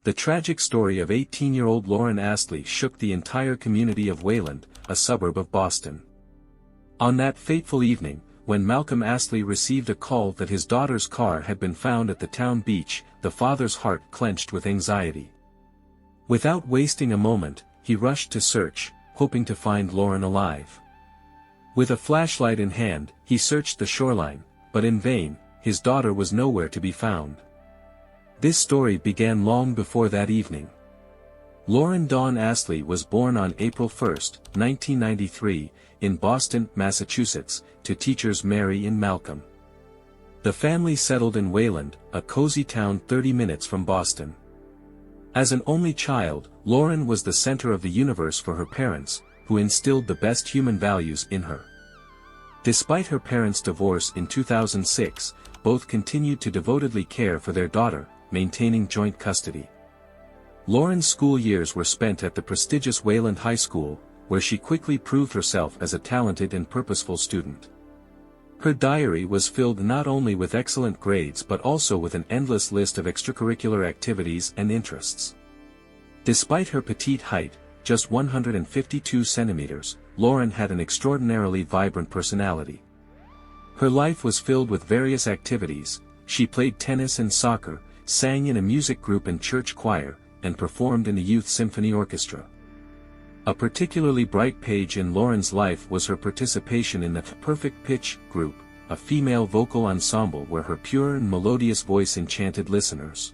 The tragic story of 18-year-old Lauren Astley shook the entire community of Wayland, a suburb of Boston. On that fateful evening, when Malcolm Astley received a call that his daughter's car had been found at the town beach, the father's heart clenched with anxiety. Without wasting a moment, he rushed to search, hoping to find Lauren alive. With a flashlight in hand, he searched the shoreline, but in vain, his daughter was nowhere to be found. This story began long before that evening. Lauren Dawn Astley was born on April 1, 1993, in Boston, Massachusetts, to teachers Mary and Malcolm. The family settled in Wayland, a cozy town 30 minutes from Boston. As an only child, Lauren was the center of the universe for her parents, who instilled the best human values in her. Despite her parents' divorce in 2006, both continued to devotedly care for their daughter, maintaining joint custody. Lauren's school years were spent at the prestigious Wayland High School, where she quickly proved herself as a talented and purposeful student. Her diary was filled not only with excellent grades but also with an endless list of extracurricular activities and interests. Despite her petite height, just 152 centimeters, Lauren had an extraordinarily vibrant personality. Her life was filled with various activities. She played tennis and soccer, sang in a music group and church choir, and performed in a youth symphony orchestra. A particularly bright page in Lauren's life was her participation in the Perfect Pitch group, a female vocal ensemble where her pure and melodious voice enchanted listeners.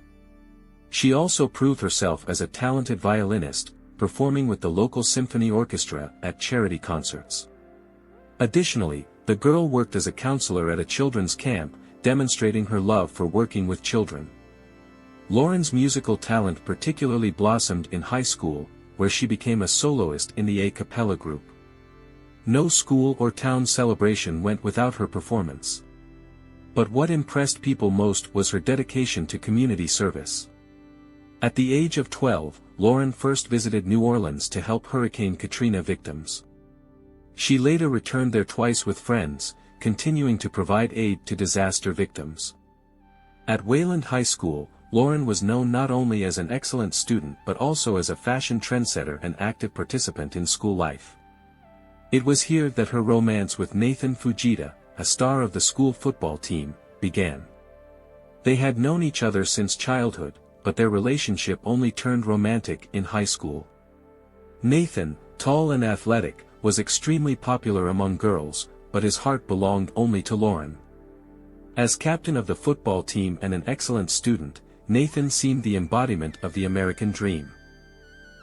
She also proved herself as a talented violinist, performing with the local symphony orchestra at charity concerts. Additionally, the girl worked as a counselor at a children's camp, demonstrating her love for working with children. Lauren's musical talent particularly blossomed in high school, where she became a soloist in the a cappella group. No school or town celebration went without her performance. But what impressed people most was her dedication to community service. At the age of 12, Lauren first visited New Orleans to help Hurricane Katrina victims. She later returned there twice with friends, continuing to provide aid to disaster victims. At Wayland High School, Lauren was known not only as an excellent student but also as a fashion trendsetter and active participant in school life. It was here that her romance with Nathan Fujita, a star of the school football team, began. They had known each other since childhood, but their relationship only turned romantic in high school. Nathan, tall and athletic, was extremely popular among girls, but his heart belonged only to Lauren. As captain of the football team and an excellent student, Nathan seemed the embodiment of the American dream.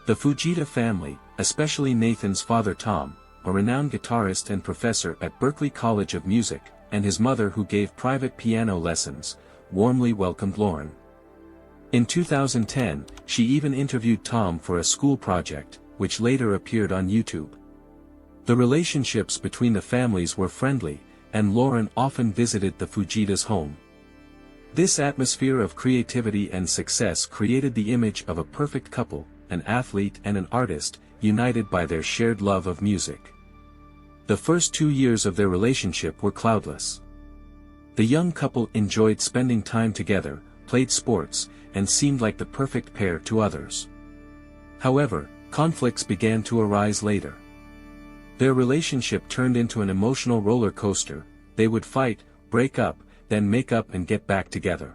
The Fujita family, especially Nathan's father Tom, a renowned guitarist and professor at Berklee College of Music, and his mother who gave private piano lessons, warmly welcomed Lauren. In 2010, she even interviewed Tom for a school project, which later appeared on YouTube. The relationships between the families were friendly, and Lauren often visited the Fujitas' home. This atmosphere of creativity and success created the image of a perfect couple, an athlete and an artist, united by their shared love of music. The first 2 years of their relationship were cloudless. The young couple enjoyed spending time together, played sports, and seemed like the perfect pair to others. However, conflicts began to arise later. Their relationship turned into an emotional roller coaster. They would fight, break up, then make up and get back together.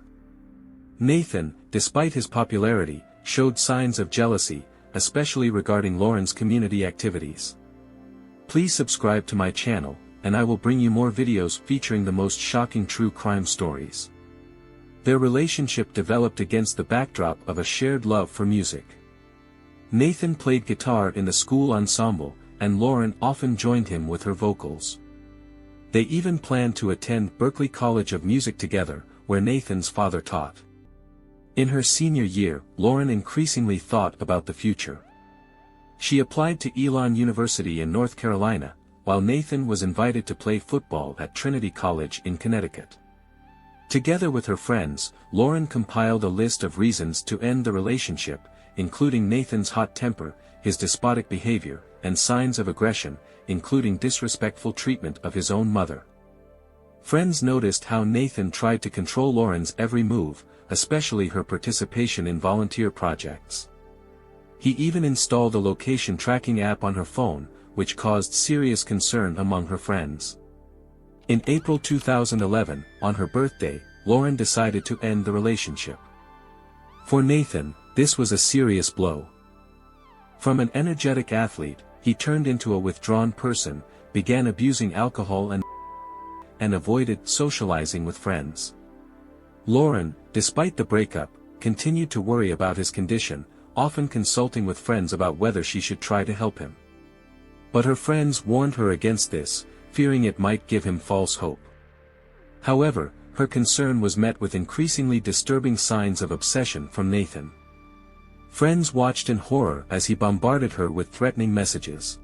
Nathan, despite his popularity, showed signs of jealousy, especially regarding Lauren's community activities. Please subscribe to my channel, and I will bring you more videos featuring the most shocking true crime stories. Their relationship developed against the backdrop of a shared love for music. Nathan played guitar in the school ensemble, and Lauren often joined him with her vocals. They even planned to attend Berklee College of Music together, where Nathan's father taught. In her senior year, Lauren increasingly thought about the future. She applied to Elon University in North Carolina, while Nathan was invited to play football at Trinity College in Connecticut. Together with her friends, Lauren compiled a list of reasons to end the relationship, including Nathan's hot temper, his despotic behavior, and signs of aggression, including disrespectful treatment of his own mother. Friends noticed how Nathan tried to control Lauren's every move, especially her participation in volunteer projects. He even installed a location tracking app on her phone, which caused serious concern among her friends. In April 2011, on her birthday, Lauren decided to end the relationship. For Nathan, this was a serious blow. From an energetic athlete, he turned into a withdrawn person, began abusing alcohol and avoided socializing with friends. Lauren, despite the breakup, continued to worry about his condition, often consulting with friends about whether she should try to help him. But her friends warned her against this, fearing it might give him false hope. However, her concern was met with increasingly disturbing signs of obsession from Nathan. Friends watched in horror as he bombarded her with threatening messages.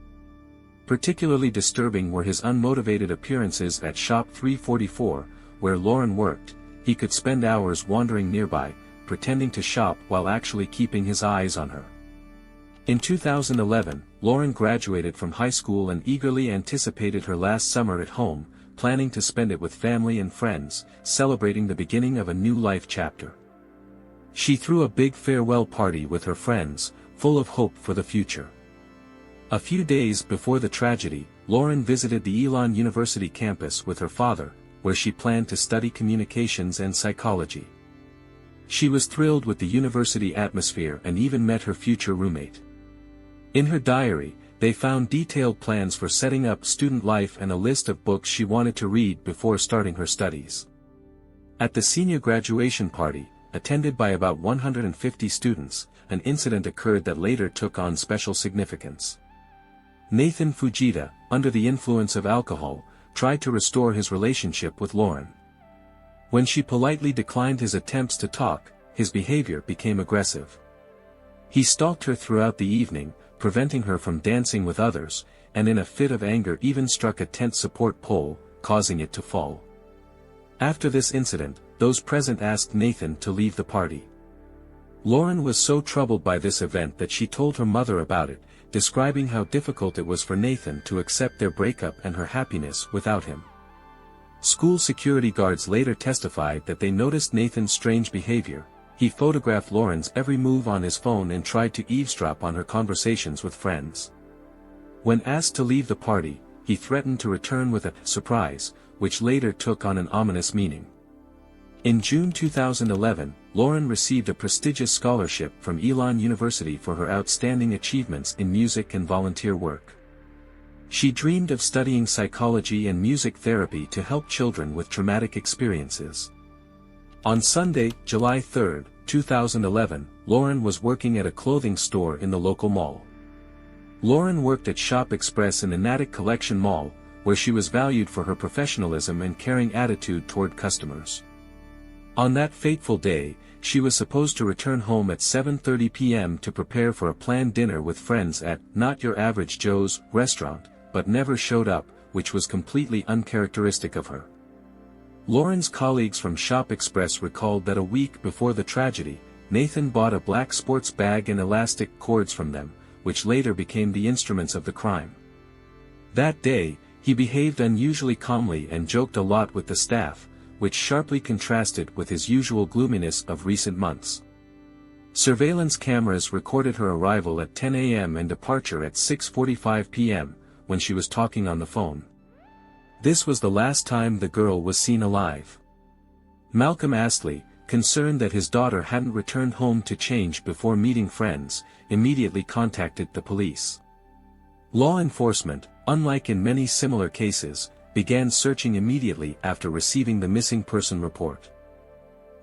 Particularly disturbing were his unmotivated appearances at Shop 344, where Lauren worked. He could spend hours wandering nearby, pretending to shop while actually keeping his eyes on her. In 2011, Lauren graduated from high school and eagerly anticipated her last summer at home, planning to spend it with family and friends, celebrating the beginning of a new life chapter. She threw a big farewell party with her friends, full of hope for the future. A few days before the tragedy, Lauren visited the Elon University campus with her father, where she planned to study communications and psychology. She was thrilled with the university atmosphere and even met her future roommate. In her diary, they found detailed plans for setting up student life and a list of books she wanted to read before starting her studies. At the senior graduation party, attended by about 150 students, an incident occurred that later took on special significance. Nathan Fujita, under the influence of alcohol, tried to restore his relationship with Lauren. When she politely declined his attempts to talk, his behavior became aggressive. He stalked her throughout the evening, preventing her from dancing with others, and in a fit of anger even struck a tent support pole, causing it to fall. After this incident, those present asked Nathan to leave the party. Lauren was so troubled by this event that she told her mother about it, describing how difficult it was for Nathan to accept their breakup and her happiness without him. School security guards later testified that they noticed Nathan's strange behavior. He photographed Lauren's every move on his phone and tried to eavesdrop on her conversations with friends. When asked to leave the party, he threatened to return with a surprise, which later took on an ominous meaning. In June 2011, Lauren received a prestigious scholarship from Elon University for her outstanding achievements in music and volunteer work. She dreamed of studying psychology and music therapy to help children with traumatic experiences. On Sunday, July 3, 2011, Lauren was working at a clothing store in the local mall. Lauren worked at Shop Express in the Natick Collection Mall, where she was valued for her professionalism and caring attitude toward customers. On that fateful day, she was supposed to return home at 7:30 p.m. to prepare for a planned dinner with friends at Not Your Average Joe's restaurant, but never showed up, which was completely uncharacteristic of her. Lauren's colleagues from Shop Express recalled that a week before the tragedy, Nathan bought a black sports bag and elastic cords from them, which later became the instruments of the crime. That day, he behaved unusually calmly and joked a lot with the staff, which sharply contrasted with his usual gloominess of recent months. Surveillance cameras recorded her arrival at 10 a.m. and departure at 6:45 p.m., when she was talking on the phone. This was the last time the girl was seen alive. Malcolm Astley, concerned that his daughter hadn't returned home to change before meeting friends, immediately contacted the police. Law enforcement, unlike in many similar cases, began searching immediately after receiving the missing person report.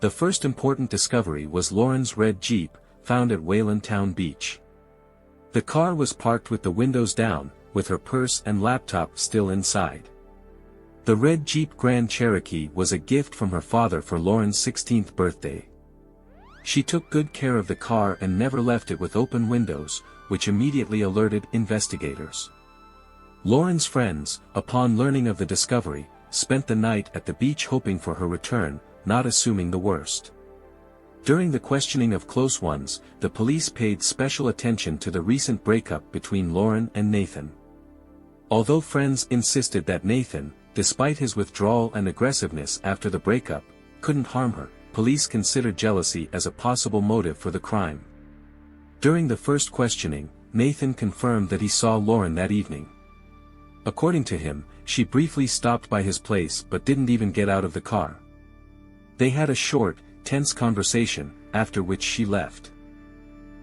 The first important discovery was Lauren's red Jeep, found at Wayland Town Beach. The car was parked with the windows down, with her purse and laptop still inside. The red Jeep Grand Cherokee was a gift from her father for Lauren's 16th birthday. She took good care of the car and never left it with open windows, which immediately alerted investigators. Lauren's friends, upon learning of the discovery, spent the night at the beach hoping for her return, not assuming the worst. During the questioning of close ones, the police paid special attention to the recent breakup between Lauren and Nathan. Although friends insisted that Nathan, despite his withdrawal and aggressiveness after the breakup, couldn't harm her. Police considered jealousy as a possible motive for the crime. During the first questioning, Nathan confirmed that he saw Lauren that evening. According to him, she briefly stopped by his place but didn't even get out of the car. They had a short, tense conversation, after which she left.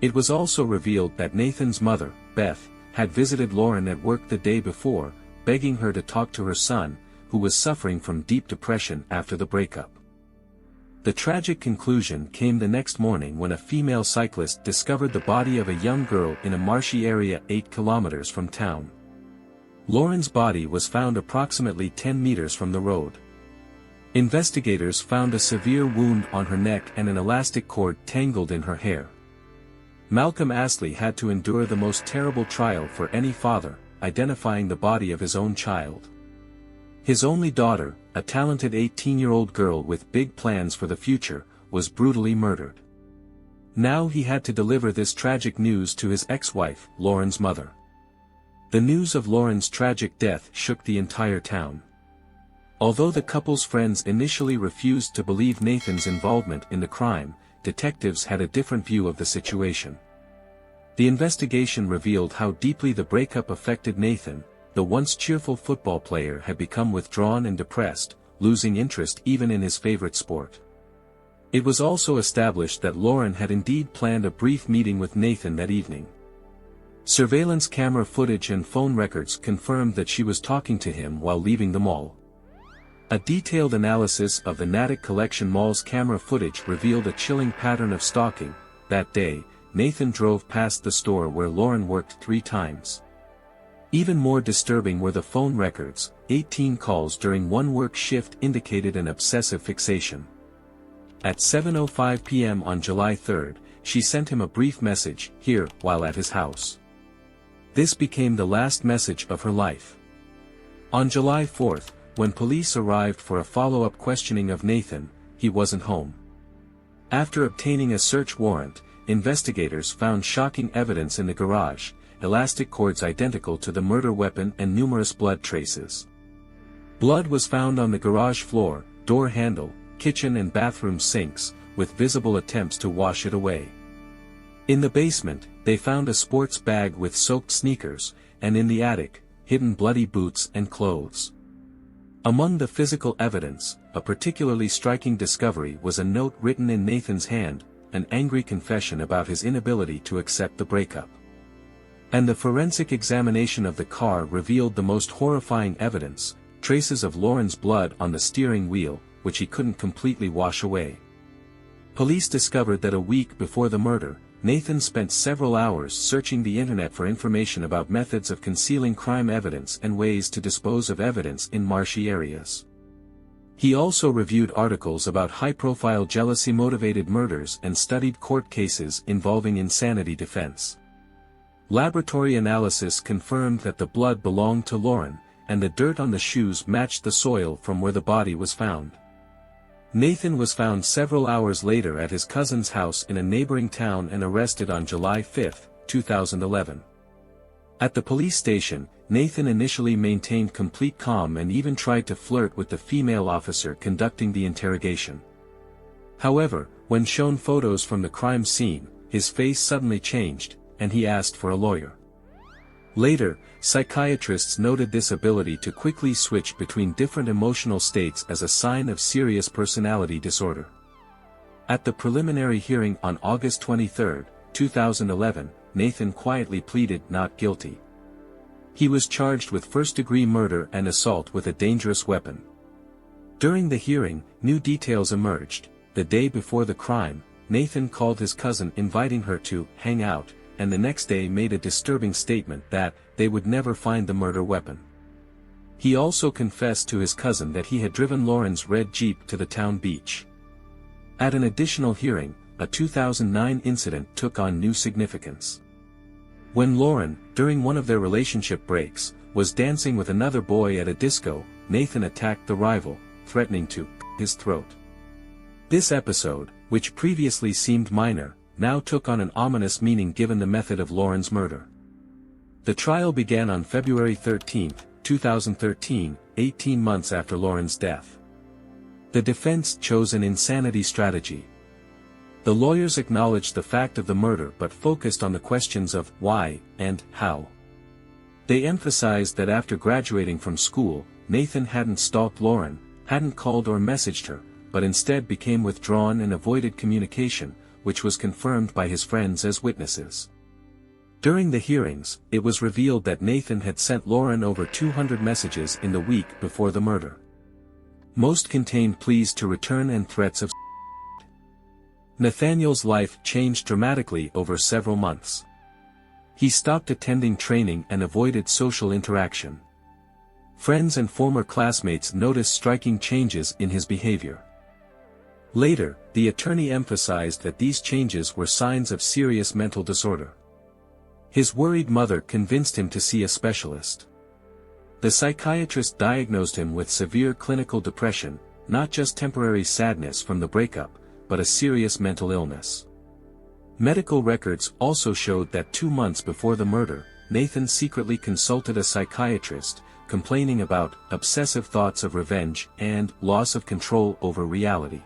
It was also revealed that Nathan's mother, Beth, had visited Lauren at work the day before, begging her to talk to her son, who was suffering from deep depression after the breakup. The tragic conclusion came the next morning when a female cyclist discovered the body of a young girl in a marshy area 8 kilometers from town. Lauren's body was found approximately 10 meters from the road. Investigators found a severe wound on her neck and an elastic cord tangled in her hair. Malcolm Astley had to endure the most terrible trial for any father, identifying the body of his own child. His only daughter, a talented 18-year-old girl with big plans for the future, was brutally murdered. Now he had to deliver this tragic news to his ex-wife, Lauren's mother. The news of Lauren's tragic death shook the entire town. Although the couple's friends initially refused to believe Nathan's involvement in the crime, detectives had a different view of the situation. The investigation revealed how deeply the breakup affected Nathan. The once cheerful football player had become withdrawn and depressed, losing interest even in his favorite sport. It was also established that Lauren had indeed planned a brief meeting with Nathan that evening. Surveillance camera footage and phone records confirmed that she was talking to him while leaving the mall. A detailed analysis of the Natick Collection Mall's camera footage revealed a chilling pattern of stalking. That day, Nathan drove past the store where Lauren worked 3 times. Even more disturbing were the phone records. 18 calls during one work shift indicated an obsessive fixation. At 7:05 p.m. on July 3, she sent him a brief message, "Here," while at his house. This became the last message of her life. On July 4, when police arrived for a follow-up questioning of Nathan, he wasn't home. After obtaining a search warrant, investigators found shocking evidence in the garage: elastic cords identical to the murder weapon and numerous blood traces. Blood was found on the garage floor, door handle, kitchen and bathroom sinks, with visible attempts to wash it away. In the basement, they found a sports bag with soaked sneakers, and in the attic, hidden bloody boots and clothes. Among the physical evidence, a particularly striking discovery was a note written in Nathan's hand, an angry confession about his inability to accept the breakup. And the forensic examination of the car revealed the most horrifying evidence: traces of Lauren's blood on the steering wheel, which he couldn't completely wash away. Police discovered that a week before the murder, Nathan spent several hours searching the internet for information about methods of concealing crime evidence and ways to dispose of evidence in marshy areas. He also reviewed articles about high-profile jealousy-motivated murders and studied court cases involving insanity defense. Laboratory analysis confirmed that the blood belonged to Lauren, and the dirt on the shoes matched the soil from where the body was found. Nathan was found several hours later at his cousin's house in a neighboring town and arrested on July 5, 2011. At the police station, Nathan initially maintained complete calm and even tried to flirt with the female officer conducting the interrogation. However, when shown photos from the crime scene, his face suddenly changed, and he asked for a lawyer. Later, psychiatrists noted this ability to quickly switch between different emotional states as a sign of serious personality disorder. At the preliminary hearing on August 23, 2011, Nathan quietly pleaded not guilty. He was charged with first-degree murder and assault with a dangerous weapon. During the hearing, new details emerged. The day before the crime, Nathan called his cousin inviting her to hang out, and the next day made a disturbing statement that they would never find the murder weapon. He also confessed to his cousin that he had driven Lauren's red Jeep to the town beach. At an additional hearing, a 2009 incident took on new significance. When Lauren, during one of their relationship breaks, was dancing with another boy at a disco, Nathan attacked the rival, threatening to cut his throat. This episode, which previously seemed minor, now took on an ominous meaning given the method of Lauren's murder. The trial began on February 13, 2013, 18 months after Lauren's death. The defense chose an insanity strategy. The lawyers acknowledged the fact of the murder but focused on the questions of why and how. They emphasized that after graduating from school, Nathan hadn't stalked Lauren, hadn't called or messaged her, but instead became withdrawn and avoided communication, which was confirmed by his friends as witnesses. During the hearings, it was revealed that Nathan had sent Lauren over 200 messages in the week before the murder. Most contained pleas to return and threats of suicide. Nathaniel's life changed dramatically over several months. He stopped attending training and avoided social interaction. Friends and former classmates noticed striking changes in his behavior. Later, the attorney emphasized that these changes were signs of serious mental disorder. His worried mother convinced him to see a specialist. The psychiatrist diagnosed him with severe clinical depression, not just temporary sadness from the breakup, but a serious mental illness. Medical records also showed that 2 months before the murder, Nathan secretly consulted a psychiatrist, complaining about obsessive thoughts of revenge and loss of control over reality.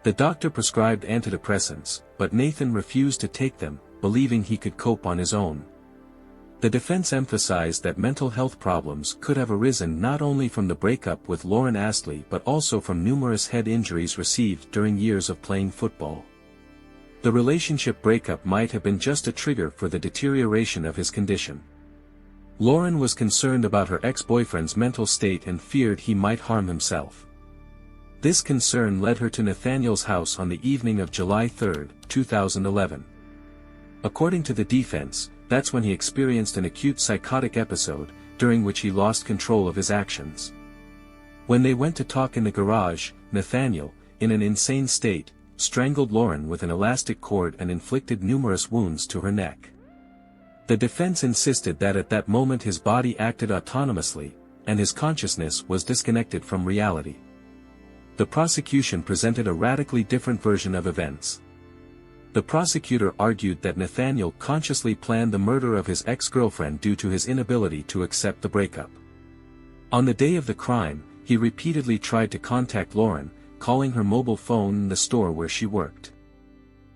The doctor prescribed antidepressants, but Nathan refused to take them, believing he could cope on his own. The defense emphasized that mental health problems could have arisen not only from the breakup with Lauren Astley but also from numerous head injuries received during years of playing football. The relationship breakup might have been just a trigger for the deterioration of his condition. Lauren was concerned about her ex-boyfriend's mental state and feared he might harm himself. This concern led her to Nathaniel's house on the evening of July 3, 2011. According to the defense, that's when he experienced an acute psychotic episode, during which he lost control of his actions. When they went to talk in the garage, Nathaniel, in an insane state, strangled Lauren with an elastic cord and inflicted numerous wounds to her neck. The defense insisted that at that moment his body acted autonomously, and his consciousness was disconnected from reality. The prosecution presented a radically different version of events. The prosecutor argued that Nathaniel consciously planned the murder of his ex-girlfriend due to his inability to accept the breakup. On the day of the crime, he repeatedly tried to contact Lauren, calling her mobile phone in the store where she worked.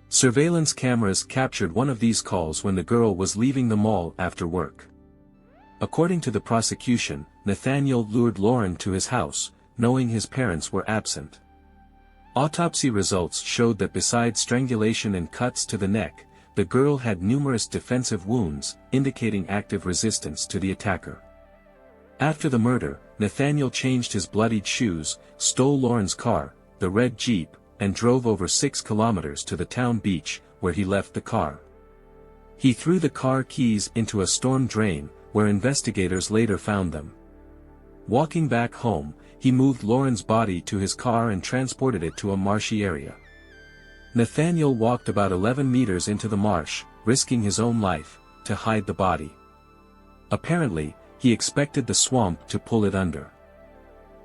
Surveillance cameras captured one of these calls when the girl was leaving the mall after work. According to the prosecution, Nathaniel lured Lauren to his house, knowing his parents were absent. Autopsy results showed that besides strangulation and cuts to the neck, the girl had numerous defensive wounds, indicating active resistance to the attacker. After the murder, Nathaniel changed his bloodied shoes, stole Lauren's car, the red Jeep, and drove over 6 kilometers to the town beach, where he left the car. He threw the car keys into a storm drain, where investigators later found them. Walking back home, he moved Lauren's body to his car and transported it to a marshy area. Nathaniel walked about 11 meters into the marsh, risking his own life, to hide the body. Apparently, he expected the swamp to pull it under.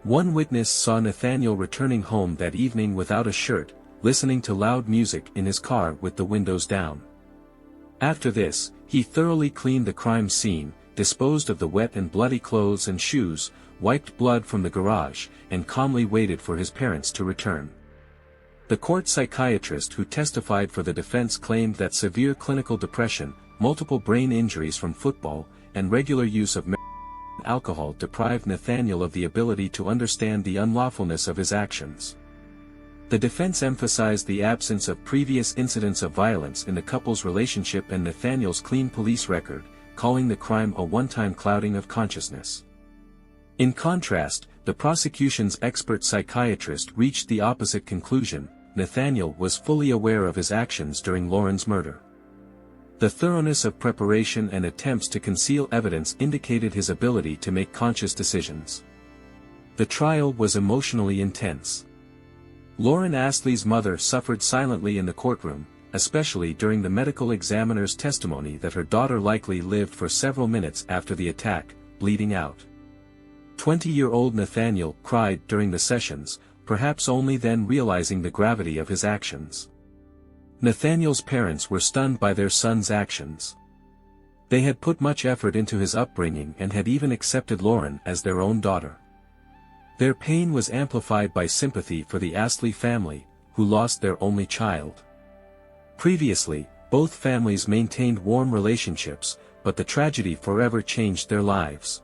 One witness saw Nathaniel returning home that evening without a shirt, listening to loud music in his car with the windows down. After this, he thoroughly cleaned the crime scene, disposed of the wet and bloody clothes and shoes, wiped blood from the garage, and calmly waited for his parents to return. The court psychiatrist who testified for the defense claimed that severe clinical depression, multiple brain injuries from football, and regular use of alcohol deprived Nathaniel of the ability to understand the unlawfulness of his actions. The defense emphasized the absence of previous incidents of violence in the couple's relationship and Nathaniel's clean police record, calling the crime a one-time clouding of consciousness. In contrast, the prosecution's expert psychiatrist reached the opposite conclusion: Nathaniel was fully aware of his actions during Lauren's murder. The thoroughness of preparation and attempts to conceal evidence indicated his ability to make conscious decisions. The trial was emotionally intense. Lauren Astley's mother suffered silently in the courtroom, especially during the medical examiner's testimony that her daughter likely lived for several minutes after the attack, bleeding out. 20-year-old Nathaniel cried during the sessions, perhaps only then realizing the gravity of his actions. Nathaniel's parents were stunned by their son's actions. They had put much effort into his upbringing and had even accepted Lauren as their own daughter. Their pain was amplified by sympathy for the Astley family, who lost their only child. Previously, both families maintained warm relationships, but the tragedy forever changed their lives.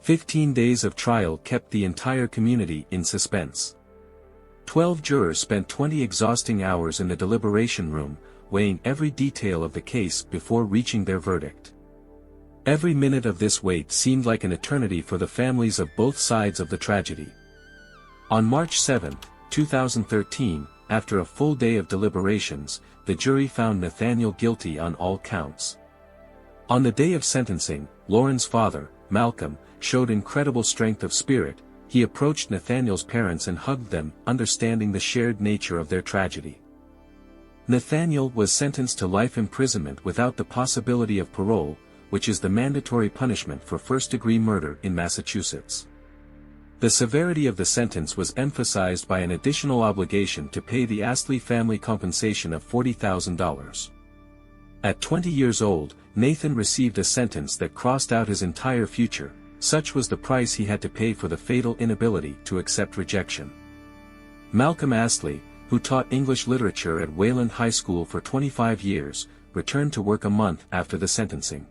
15 days of trial kept the entire community in suspense. 12 jurors spent 20 exhausting hours in the deliberation room, weighing every detail of the case before reaching their verdict. Every minute of this wait seemed like an eternity for the families of both sides of the tragedy. On March 7, 2013, after a full day of deliberations, the jury found Nathaniel guilty on all counts. On the day of sentencing, Lauren's father, Malcolm, showed incredible strength of spirit. He approached Nathaniel's parents and hugged them, understanding the shared nature of their tragedy. Nathaniel was sentenced to life imprisonment without the possibility of parole, which is the mandatory punishment for first-degree murder in Massachusetts. The severity of the sentence was emphasized by an additional obligation to pay the Astley family compensation of $40,000. At 20 years old, Nathan received a sentence that crossed out his entire future. Such was the price he had to pay for the fatal inability to accept rejection. Malcolm Astley, who taught English literature at Wayland High School for 25 years, returned to work a month after the sentencing.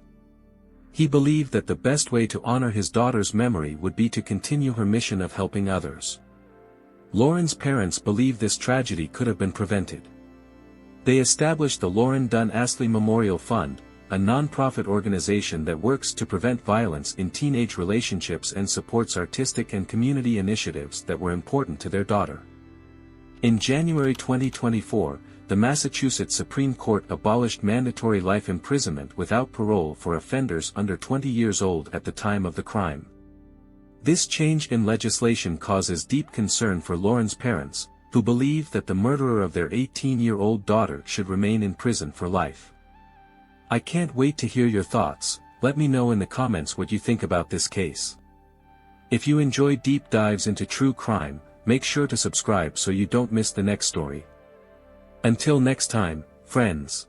He believed that the best way to honor his daughter's memory would be to continue her mission of helping others. Lauren's parents believed this tragedy could have been prevented. They established the Lauren Dunn Astley Memorial Fund, a non-profit organization that works to prevent violence in teenage relationships and supports artistic and community initiatives that were important to their daughter. In January 2024, the Massachusetts Supreme Court abolished mandatory life imprisonment without parole for offenders under 20 years old at the time of the crime. This change in legislation causes deep concern for Lauren's parents, who believe that the murderer of their 18-year-old daughter should remain in prison for life. I can't wait to hear your thoughts. Let me know in the comments what you think about this case. If you enjoy deep dives into true crime, make sure to subscribe so you don't miss the next story. Until next time, friends.